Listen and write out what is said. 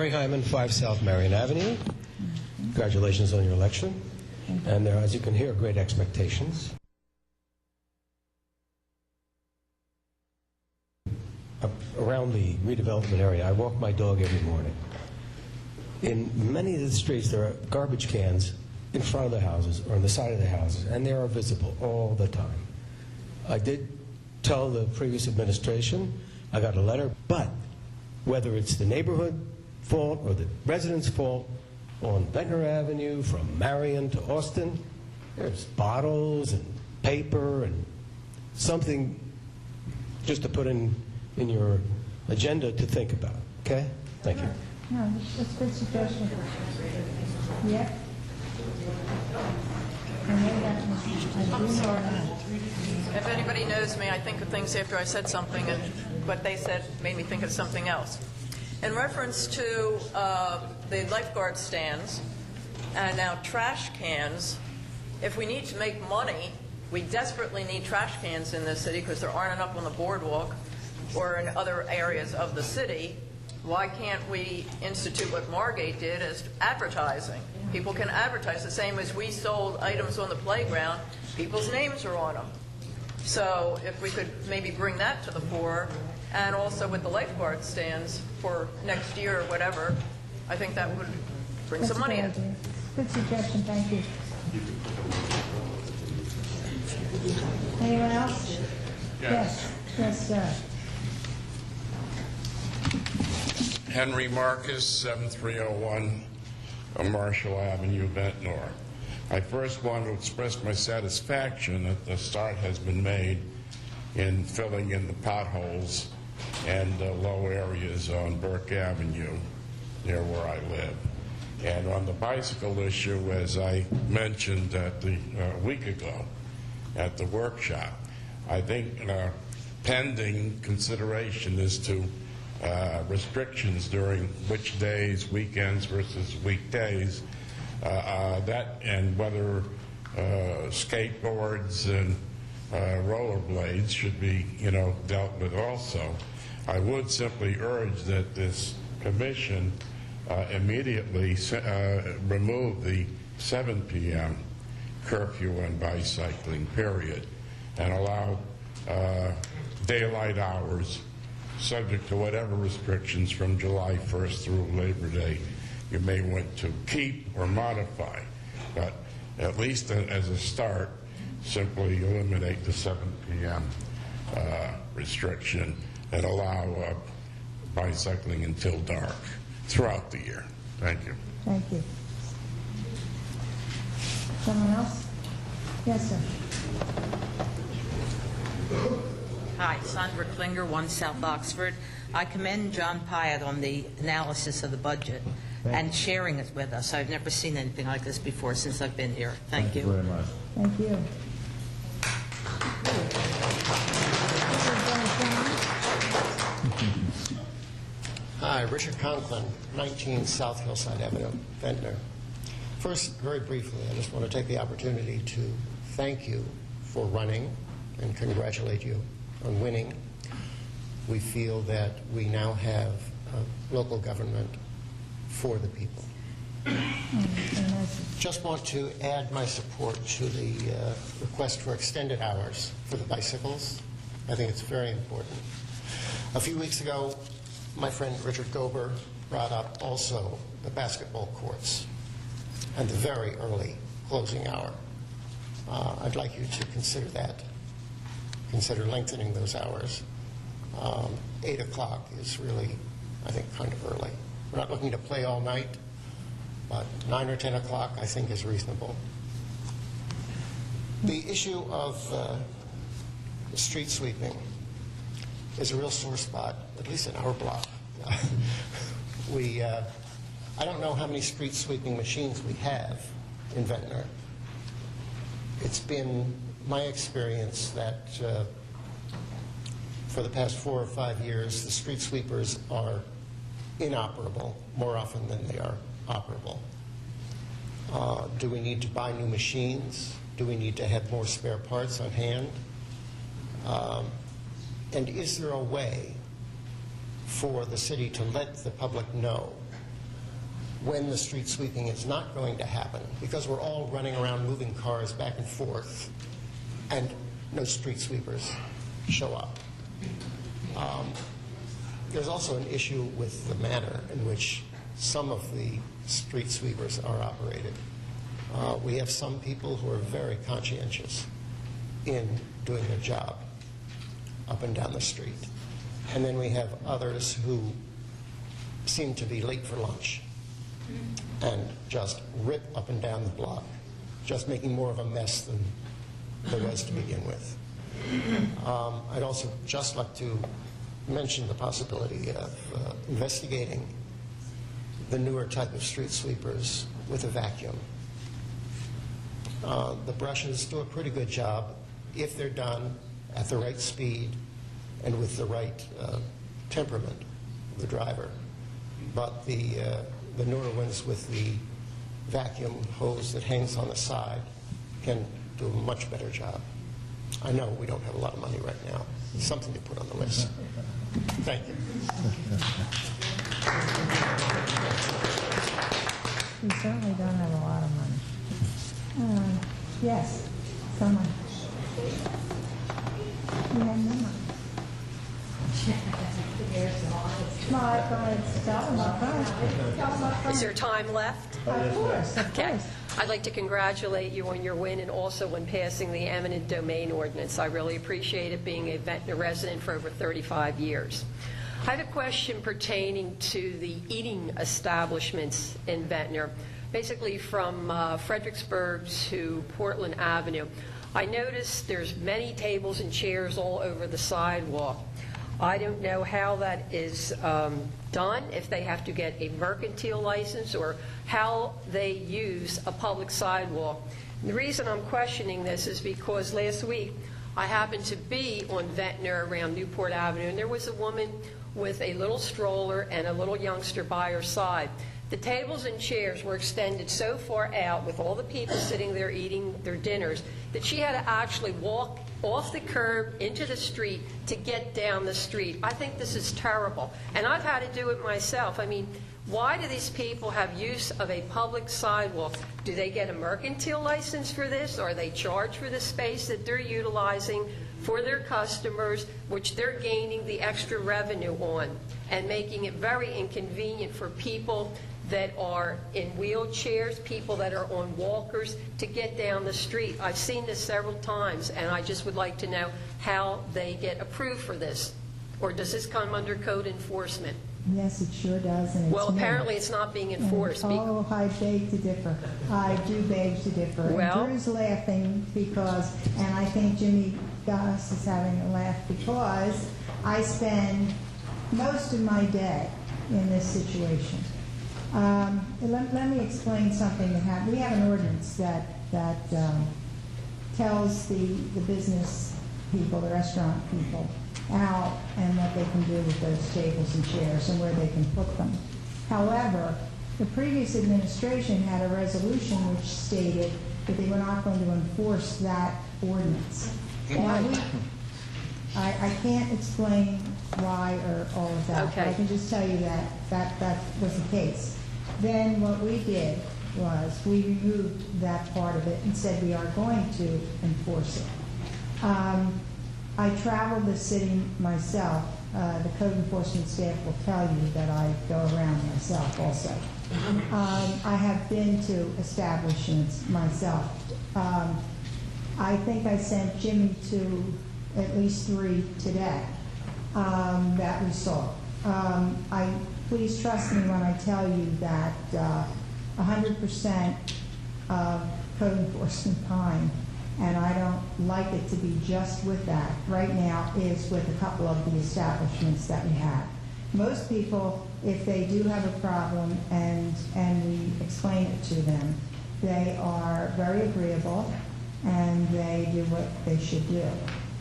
Jerry Hyman, 5 South Marion Avenue. Congratulations on your election. And there, as you can hear, great expectations. Around the redevelopment area, I walk my dog every morning. In many of the streets, there are garbage cans in front of the houses or on the side of the houses, and they are visible all the time. I did tell the previous administration, I got a letter, but whether it's the neighborhood fault or the residents' fault, on Ventnor Avenue, from Marion to Austin, there's bottles and paper and something just to put in your agenda to think about, okay? Thank you. No, that's a good suggestion. Yeah. I'm sorry. If anybody knows me, I think of things after I said something, and what they said made me think of something else. In reference to the lifeguard stands and now trash cans, if we need to make money, we desperately need trash cans in this city because there aren't enough on the boardwalk or in other areas of the city. Why can't we institute what Margate did as advertising? People can advertise the same as we sold items on the playground. People's names are on them. So if we could maybe bring that to the fore, and also with the lifeguard stands for next year or whatever, I think that would bring some money in. Good suggestion, thank you. Anyone else? Yes. Yes, sir. Henry Marcus, 7301 Marshall Avenue, Ventnor. I first want to express my satisfaction that the start has been made in filling in the potholes and low areas on Burke Avenue, near where I live. And on the bicycle issue, as I mentioned a week ago at the workshop, I think pending consideration as to restrictions during which days, weekends versus weekdays, that and whether skateboards and rollerblades should be, dealt with also. I would simply urge that this commission immediately remove the 7 p.m. curfew on bicycling, period, and allow daylight hours subject to whatever restrictions from July 1st through Labor Day you may want to keep or modify. But at least as a start, simply eliminate the 7 p.m. Restriction and allow bicycling until dark throughout the year. Thank you. Thank you. Someone else? Yes, sir. Hi, Sandra Klinger, 1 South Oxford. I commend John Pyatt on the analysis of the budget and sharing it with us. I've never seen anything like this before since I've been here. Thank you. Very much. Thank you. Hi, Richard Conklin, 19 South Hillside Avenue, Ventnor. First, very briefly, I just want to take the opportunity to thank you for running and congratulate you on winning. We feel that we now have a local government for the people. Just want to add my support to the request for extended hours for the bicycles. I think it's very important. A few weeks ago, my friend Richard Gober brought up also the basketball courts and the very early closing hour. I'd like you to consider that. Consider lengthening those hours. 8 o'clock is really, I think, kind of early. We're not looking to play all night, but 9 or 10 o'clock I think is reasonable. The issue of street sweeping is a real sore spot, at least in our block. I don't know how many street sweeping machines we have in Ventnor. It's been my experience that for the past 4 or 5 years, the street sweepers are inoperable more often than they are operable. Do we need to buy new machines? Do we need to have more spare parts on hand? And is there a way for the city to let the public know when the street sweeping is not going to happen, because we're all running around moving cars back and forth, and no street sweepers show up. There's also an issue with the manner in which some of the street sweepers are operated. We have some people who are very conscientious in doing their job up and down the street. And then we have others who seem to be late for lunch and just rip up and down the block, just making more of a mess than there was to begin with. I'd also just like to mention the possibility of investigating the newer type of street sweepers with a vacuum. The brushes do a pretty good job if they're done at the right speed and with the right temperament of the driver. But the newer ones with the vacuum hose that hangs on the side can do a much better job. I know we don't have a lot of money right now. It's something to put on the list. Thank you. We certainly don't have a lot of money. Yes, someone. We have no money. Is there time left? Of course, of Okay. course. I'd like to congratulate you on your win and also on passing the eminent domain ordinance. I really appreciate it, being a Ventnor resident for over 35 years. I have a question pertaining to the eating establishments in Ventnor, basically from Fredericksburg to Portland Avenue. I noticed there's many tables and chairs all over the sidewalk. I don't know how that is done, if they have to get a mercantile license or how they use a public sidewalk. And the reason I'm questioning this is because last week I happened to be on Ventnor around Newport Avenue, and there was a woman with a little stroller and a little youngster by her side. The tables and chairs were extended so far out with all the people sitting there eating their dinners that she had to actually walk off the curb into the street to get down the street. I think this is terrible. And I've had to do it myself. I mean, why do these people have use of a public sidewalk? Do they get a mercantile license for this? Or are they charged for the space that they're utilizing for their customers, which they're gaining the extra revenue on, and making it very inconvenient for people that are in wheelchairs, people that are on walkers, to get down the street? I've seen this several times, and I just would like to know how they get approved for this. Or does this come under code enforcement? Yes, it sure does, and it's Well, new. apparently it's not being enforced. Oh, I beg to differ. I do beg to differ. Well- And Drew's laughing because, and I think Jimmy Goss is having a laugh because I spend most of my day in this situation. Let me explain something that happened. We have an ordinance that tells the business people, the restaurant people, how and what they can do with those tables and chairs and where they can put them. However, the previous administration had a resolution which stated that they were not going to enforce that ordinance. Now, I can't explain why or all of that. Okay. I can just tell you that was the case. Then what we did was we removed that part of it and said we are going to enforce it. I traveled the city myself. The code enforcement staff will tell you that I go around myself also. I have been to establishments myself. I think I sent Jimmy to at least 3 today that we saw. Please trust me when I tell you that 100% of code enforcement time, and I don't like it to be just with that, right now is with a couple of the establishments that we have. Most people, if they do have a problem and we explain it to them, they are very agreeable and they do what they should do.